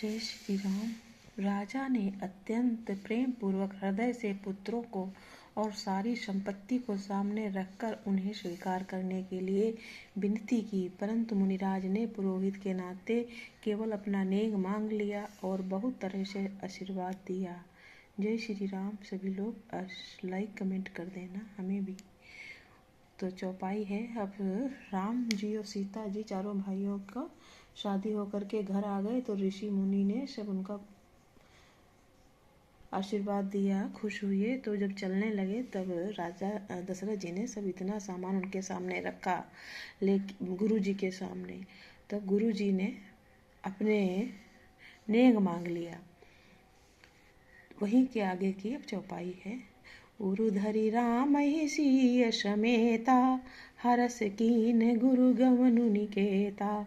जय श्री राम। राजा ने अत्यंत प्रेम पूर्वक हृदय से पुत्रों को और सारी संपत्ति को सामने रखकर उन्हें स्वीकार करने के लिए विनती की, परंतु मुनिराज ने पुरोहित के नाते केवल अपना नेग मांग लिया और बहुत तरह से आशीर्वाद दिया। जय श्री राम। सभी लोग लाइक कमेंट कर देना, हमें भी। तो चौपाई है। अब राम जी और सीता जी चारों भाइयों का शादी होकर के घर आ गए तो ऋषि मुनि ने सब उनका आशीर्वाद दिया, खुश हुए। तो जब चलने लगे तब राजा दशरथ जी ने सब इतना सामान उनके सामने रखा, लेकिन गुरु जी के सामने। तो गुरु जी ने अपने नेग मांग लिया। वहीं के आगे की अब चौपाई है। उरुधरि राम सिय समेता, हरस कीन गुरु गमनु निकेता।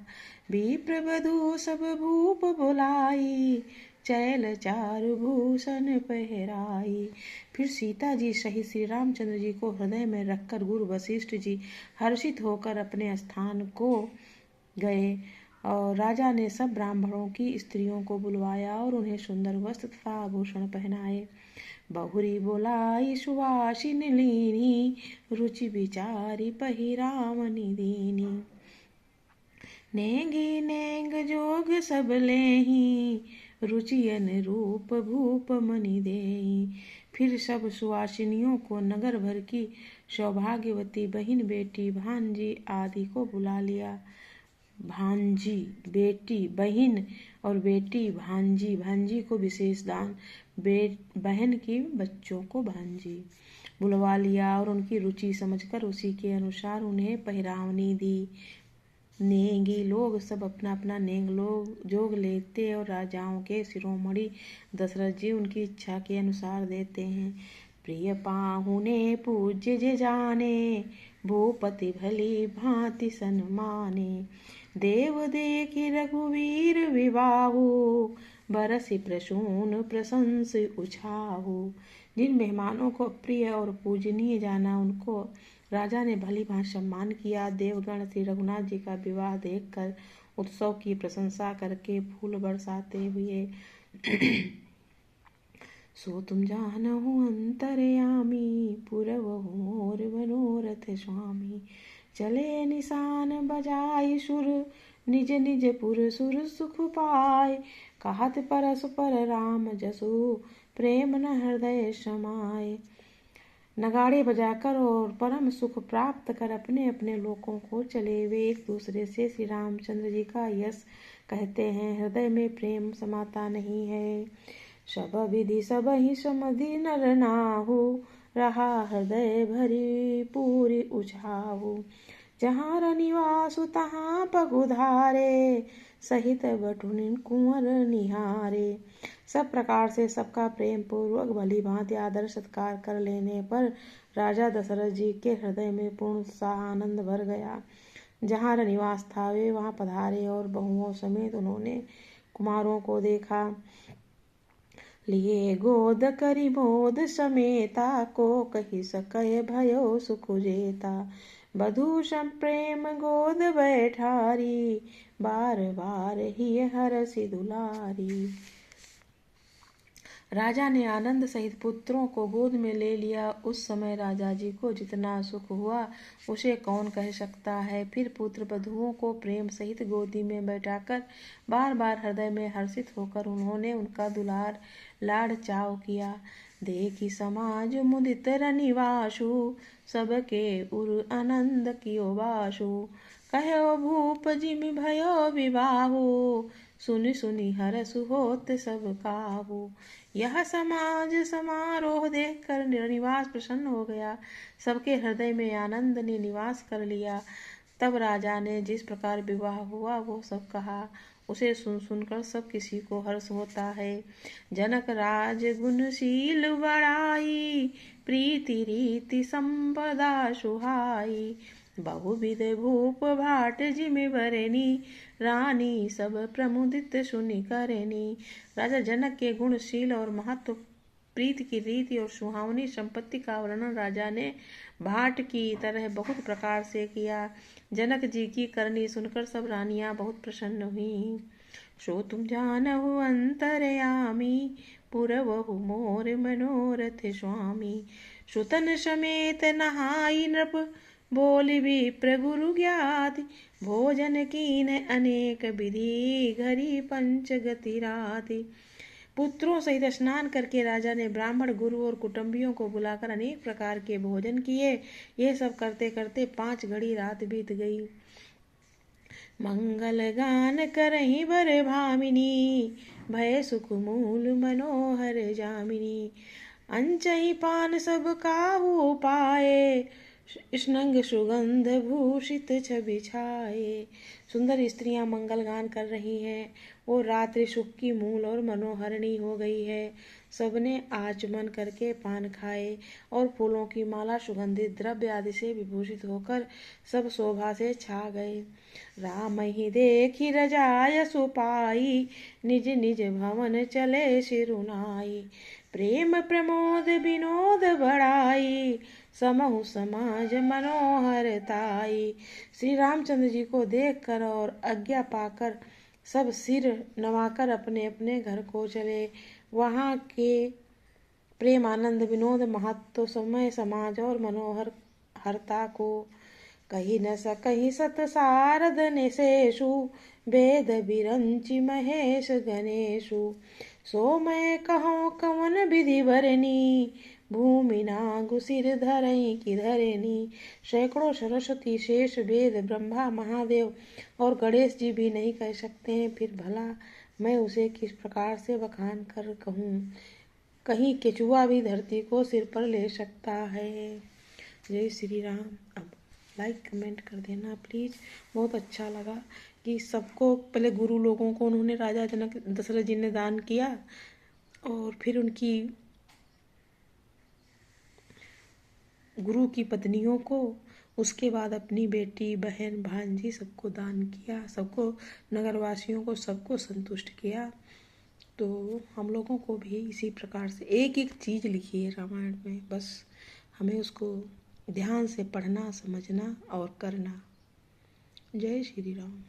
विप्र वधू सब भूप बुलाई, चैल चारु भूषण पहराई। फिर सीता जी सहित श्री रामचंद्र जी को हृदय में रखकर गुरु वशिष्ठ जी हर्षित होकर अपने स्थान को गए और राजा ने सब ब्राह्मणों की स्त्रियों को बुलवाया और उन्हें सुंदर वस्त्र तथा आभूषण पहनाए। बहुरी बोलाई सुवासिन लीनी, रुचि विचारी पहिरावनी दीनी। नेंगी नेंग जोग सब लेही, रुचि अनुरूप भूप मनि देई। फिर सब सुवासिनियों को नगर भर की सौभाग्यवती बहन, बेटी, भांजी आदि को बुला लिया। भांजी बेटी, बहन और बेटी भांजी, भांजी को विशेष दान, बहन की बच्चों को भांजी बुलवा लिया और उनकी रुचि समझकर उसी के अनुसार उन्हें पहिरावनी दी। नेंगी लोग सब अपना अपना नेंग लोग जोग लेते और राजाओं के शिरोमणि दशरथ जी उनकी इच्छा के अनुसार देते हैं। प्रिय पाहुने पूज्य जे जाने, भूपति भली भांति सन्माने। देव देखि रघुवीर विवाहु, बरसि प्रसून प्रशंस उछाहु। जिन मेहमानों को प्रिय और पूजनीय जाना उनको राजा ने भली भांति सम्मान किया। देवगण श्री रघुनाथ जी का विवाह देखकर उत्सव की प्रशंसा करके फूल बरसाते हुए सो तुम जानहु अंतरयामी, पुरवहु मोर मनोरथ स्वामी। चले निशान बजाई सुर, निज निज पुर सुर सुख पाए। कहत परस्पर राम जसु, प्रेम न हृदय समाए। नगाड़े बजाकर और परम सुख प्राप्त कर अपने अपने लोकों को चले वे एक दूसरे से श्री रामचंद्र जी का यश कहते हैं। हृदय में प्रेम समाता नहीं है। सब विधि सब ही समधि नर नाहु, रहा हृदय भरी पूरी उछाहु। जहाँ रनिवासु तहाँ पगुधारे, सहित बटुन कुंवर निहारे। सब प्रकार से सबका प्रेम पूर्वक भली भांति आदर सत्कार कर लेने पर राजा दशरथ जी के हृदय में पूर्ण उत्साह आनंद भर गया। जहाँ रनिवास था वे वहाँ पधारे और बहुओं समेत उन्होंने कुमारों को देखा। लिए गोद करी मोद समेता, को कही सकय भयो सुख जेता। बधू सम प्रेम गोद बैठारी, बार बार ही हरसि दुलारी। राजा ने आनंद सहित पुत्रों को गोद में ले लिया। उस समय राजा जी को जितना सुख हुआ उसे कौन कह सकता है। फिर पुत्र वधुओं को प्रेम सहित गोदी में बैठाकर बार बार हृदय में हर्षित होकर उन्होंने उनका दुलार लाड़ चाव किया। देखी समाज मुदित रनिवासु, सबके उर आनंद कियो बासु। कहो भूप जिमि भयो विवाहु, सुनि सुनि हरसु होत सब काहू। यह समाज समारोह देखकर निवास प्रसन्न हो गया। सबके हृदय में आनंद ने निवास कर लिया। तब राजा ने जिस प्रकार विवाह हुआ वो सब कहा। उसे सुन सुनकर सब किसी को हर्ष होता है। जनक राज गुणशील बड़ाई, प्रीति रीति संपदा सुहाई। बहुविध भूप भाट जिमि बरनी, रानी सब प्रमुदित सुनि करनी। राजा जनक के गुणशील और महत्व, प्रीति की रीति और सुहावनी संपत्ति का वर्णन राजा ने भाट की तरह बहुत प्रकार से किया। जनक जी की करनी सुनकर सब रानियां बहुत प्रसन्न हुई। सो तुम जानहु अंतरयामी, पुरवहु मोर मनोरथ स्वामी। सुतन समेत नहाई नृप, बोल विप्र गुरु ज्ञाति। भोजन कीन अनेक विधि, घरी पंचगति राति। पुत्रों सहित स्नान करके राजा ने ब्राह्मण, गुरु और कुटुंबियों को बुलाकर अनेक प्रकार के भोजन किए। ये सब करते करते 5 घड़ी रात बीत गई। मंगल गान करहि बर भामिनी, भय सुख मूल मनोहर जामिनी। अंचहि पान सब काहू पाए, स्नंग सुगंध भूषित छवि छाए। सुंदर स्त्रियां मंगल गान कर रही हैं और रात्रि सुख की मूल और मनोहरणी हो गई है। सबने आचमन करके पान खाए और फूलों की माला, सुगंधित द्रव्य आदि से विभूषित होकर सब शोभा से छा गए। राम ही देखी रजाय सुपाई, निज निज भवन चले सिरुनाई। प्रेम प्रमोद विनोद बढ़ाई, समहु समाज मनोहरताई। श्री रामचंद्र जी को देखकर और आज्ञा पाकर सब सिर नवाकर अपने अपने घर को चले। वहाँ के प्रेम, आनंद, विनोद, महत्व, समय, समाज और मनोहर हरता को कही न सकहि सत सारद निशेषु। वेद बिरंचि महेश गणेशु, सो मैं कहूँ कवन विधि बरनी। भूमि नागु सिर धरई की धरनी। सैकड़ों सरस्वती, शेष, वेद, ब्रह्मा, महादेव और गणेश जी भी नहीं कह सकते हैं, फिर भला मैं उसे किस प्रकार से बखान कर कहूँ। कहीं केचुआ भी धरती को सिर पर ले सकता है। जय श्री राम। अब लाइक कमेंट कर देना प्लीज़। बहुत अच्छा लगा कि सबको, पहले गुरु लोगों को उन्होंने राजा जनक दशरथ जी ने दान किया और फिर उनकी गुरु की पत्नियों को, उसके बाद अपनी बेटी, बहन, भांजी सबको दान किया। सबको, नगरवासियों को सबको संतुष्ट किया। तो हम लोगों को भी इसी प्रकार से एक एक चीज़ लिखी है रामायण में, बस हमें उसको ध्यान से पढ़ना, समझना और करना। जय श्री राम।